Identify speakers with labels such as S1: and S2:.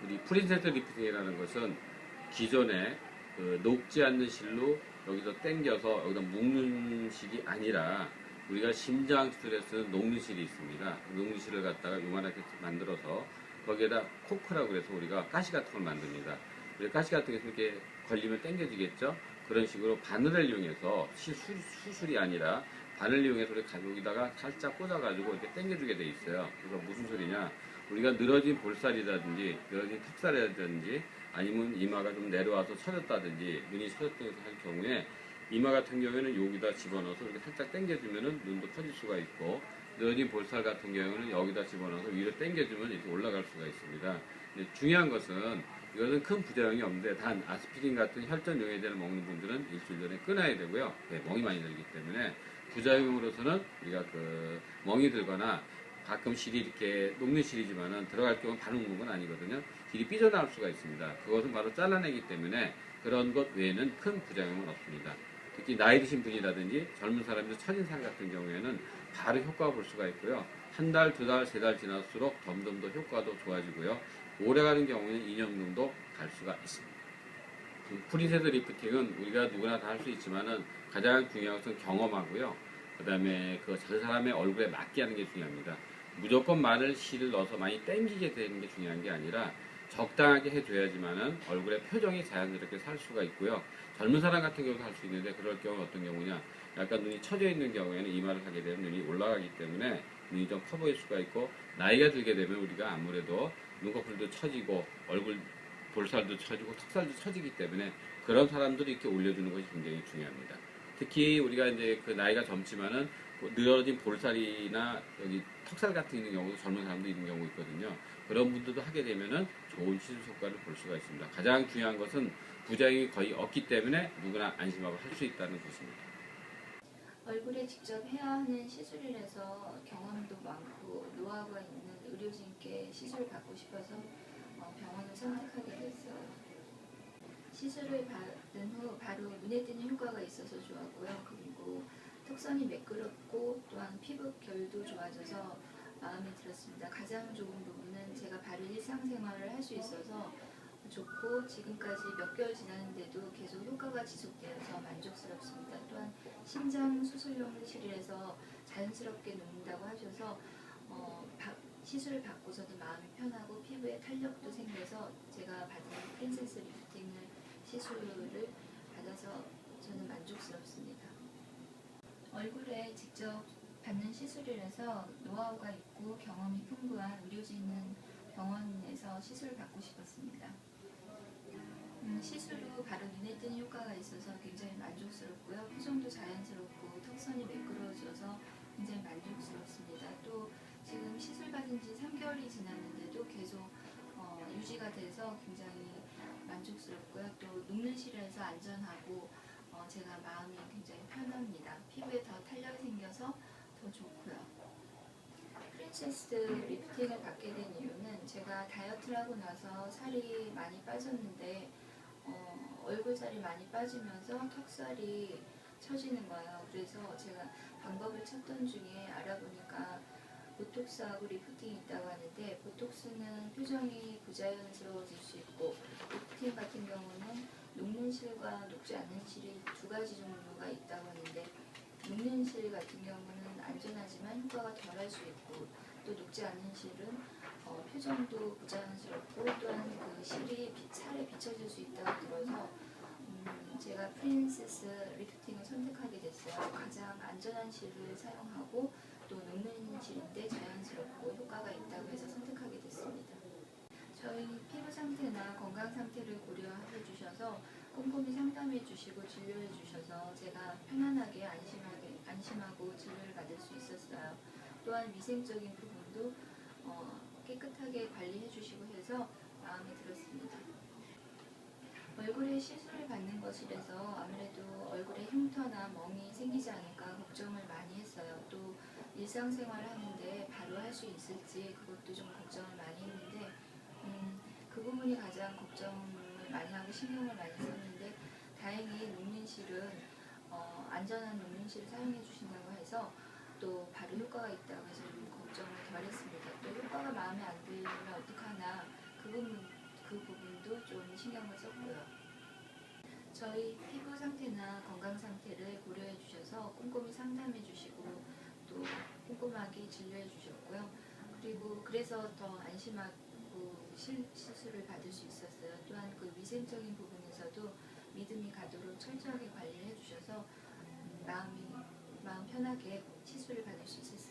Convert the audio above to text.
S1: 우리 프린세스 리프팅이라는 것은 기존에 그 녹지 않는 실로 여기서 당겨서 여기다 묶는 실이 아니라 우리가 심장 스트레스는 녹는 실이 있습니다. 녹는 실을 갖다가 요만하게 만들어서 거기에다 코크라고 해서 우리가 가시 같은 걸 만듭니다. 우리 가시 같은 게 이렇게 걸리면 당겨지겠죠? 그런 식으로 바늘을 이용해서 수술이 아니라 바늘을 이용해서 우리 가족에다가 살짝 꽂아가지고 이렇게 당겨주게 돼 있어요. 그래서 무슨 소리냐? 우리가 늘어진 볼살이라든지 늘어진 턱살이라든지 아니면 이마가 좀 내려와서 처졌다든지 눈이 처졌다든지 할 경우에 이마 같은 경우에는 여기다 집어넣어서 이렇게 살짝 당겨주면은 눈도 커질 수가 있고 늘어진 볼살 같은 경우는 여기다 집어넣어서 위로 당겨주면 이렇게 올라갈 수가 있습니다. 근데 중요한 것은 이것은 큰 부작용이 없는데 단 아스피린 같은 혈전 용해제를 먹는 분들은 일주일 전에 끊어야 되고요. 네, 멍이 많이 들기 때문에 부작용으로서는 우리가 그 멍이 들거나 가끔 실이 이렇게 녹는 실이지만은 들어갈 경우는 바로 녹는 건 아니거든요. 실이 삐져나올 수가 있습니다. 그것은 바로 잘라내기 때문에 그런 것 외에는 큰 부작용은 없습니다. 특히 나이 드신 분이라든지 젊은 사람들 첫인상 같은 경우에는 바로 효과가 볼 수가 있고요. 한 달, 두 달, 세 달 지날수록 점점 더 효과도 좋아지고요. 오래 가는 경우는 2년 정도 갈 수가 있습니다. 프린세스 리프팅은 우리가 누구나 다 할 수 있지만은 가장 중요한 것은 경험하고요. 그 다음에 그 사람의 얼굴에 맞게 하는 게 중요합니다. 무조건 마늘 실을 넣어서 많이 땡기게 되는 게 중요한 게 아니라 적당하게 해줘야지만은 얼굴에 표정이 자연스럽게 살 수가 있고요. 젊은 사람 같은 경우도 할 수 있는데 그럴 경우는 어떤 경우냐? 약간 눈이 처져 있는 경우에는 이마를 하게 되면 눈이 올라가기 때문에 눈이 좀 커 보일 수가 있고 나이가 들게 되면 우리가 아무래도 눈꺼풀도 처지고 얼굴 볼살도 처지고 턱살도 처지기 때문에 그런 사람들이 이렇게 올려주는 것이 굉장히 중요합니다. 특히 우리가 이제 그 나이가 젊지만은 늘어진 볼살이나 여기 턱살 같은 있는 경우도 젊은 사람도 있는 경우 있거든요. 그런 분들도 하게 되면은 좋은 시술 효과를 볼 수가 있습니다. 가장 중요한 것은 부작용이 거의 없기 때문에 누구나 안심하고 할 수 있다는 것입니다.
S2: 얼굴에 직접 해야 하는 시술이라서 경험도 많고 노하우가 있는 의료진께 시술을 받고 싶어서 병원을 선택하게 됐어요. 시술을 받은 후 바로 눈에 띄는 효과가 있어서 좋았고요. 그리고 턱선이 매끄럽고 또한 피부 결도 좋아져서 마음에 들었습니다. 가장 좋은 부분은 제가 바로 일상생활을 할 수 있어서 좋고 지금까지 몇 개월 지났는데도 계속 효과가 지속되어서 만족스럽습니다. 또한 심장 수술용실에서 자연스럽게 녹는다고 하셔서 시술을 받고서도 마음이 편하고 피부에 탄력도 생겨서 제가 받은 프린세스 리프팅을 시술을 받아서 저는 만족스럽습니다. 얼굴에 직접 받는 시술이라서 노하우가 있고 경험이 풍부한 의료진은 병원에서 시술을 받고 싶었습니다. 시술 후 바로 눈에 띄는 효과가 있어서 굉장히 만족스럽고요. 표정도 자연스럽고 턱선이 매끄러워져서 굉장히 만족스럽습니다. 또 지금 시술 받은 지 3개월이 지났는데도 계속 유지가 돼서 굉장히 만족스럽고요. 또 녹는 실에서 안전하고 제가 마음이 굉장히 편합니다. 피부에 더 탄력이 생겨서 더 좋고요. 프린세스 리프팅을 받게 된 이유는 제가 다이어트를 하고 나서 살이 많이 빠졌는데 얼굴살이 많이 빠지면서 턱살이 처지는 거예요. 그래서 제가 방법을 찾던 중에 알아보니까 보톡스하고 리프팅이 있다고 하는데 보톡스는 표정이 부자연스러워질 수 있고 리프팅 같은 경우는 녹는 실과 녹지 않는 실이 두 가지 종류가 있다고 하는데 녹는 실 같은 경우는 안전하지만 효과가 덜할 수 있고 또 녹지 않는 실은 표정도 부자연스럽고 또한 그 실이 살에 비춰질 수 있다고 들어서 제가 프린세스 리프팅을 선택하게 됐어요. 가장 안전한 실을 사용하고 또 녹는 실인데 자연스럽고 효과가 있다고 해서 선택하게 됐습니다. 저희 피부 상태나 건강 상태를 고려해 주셔서 꼼꼼히 상담해 주시고 진료해 주셔서 제가 편안하게 안심하고 진료를 받을 수 있었어요. 또한 위생적인 부분도 깨끗하게 관리해 주시고 해서 마음에 들었습니다. 얼굴에 시술을 받는 것이라서 아무래도 얼굴에 흉터나 멍이 생기지 않을까 걱정을 많이 했어요. 또 일상생활을 하는데 바로 할 수 있을지 그것도 좀 걱정을 많이 했는데 그 부분이 가장 걱정을 많이 하고 신경을 많이 썼는데 다행히 녹는실은 안전한 녹는실을 사용해 주신다고 해서 또 바로 효과가 있다고 해서 좀 걱정을 덜 했습니다. 또 효과가 마음에 안 들면 어떡하나 그 부분도 그 부분도 좀 신경을 썼고요. 저희 피부 상태나 건강 상태를 고려해 주셔서 꼼꼼히 상담해 주시고 또 꼼꼼하게 진료해 주셨고요. 그리고 그래서 더 안심하고 시술을 받을 수 있었어요. 또한 그 위생적인 부분에서도 믿음이 가도록 철저하게 관리를 해주셔서 마음 편하게 시술을 받을 수 있었습니다.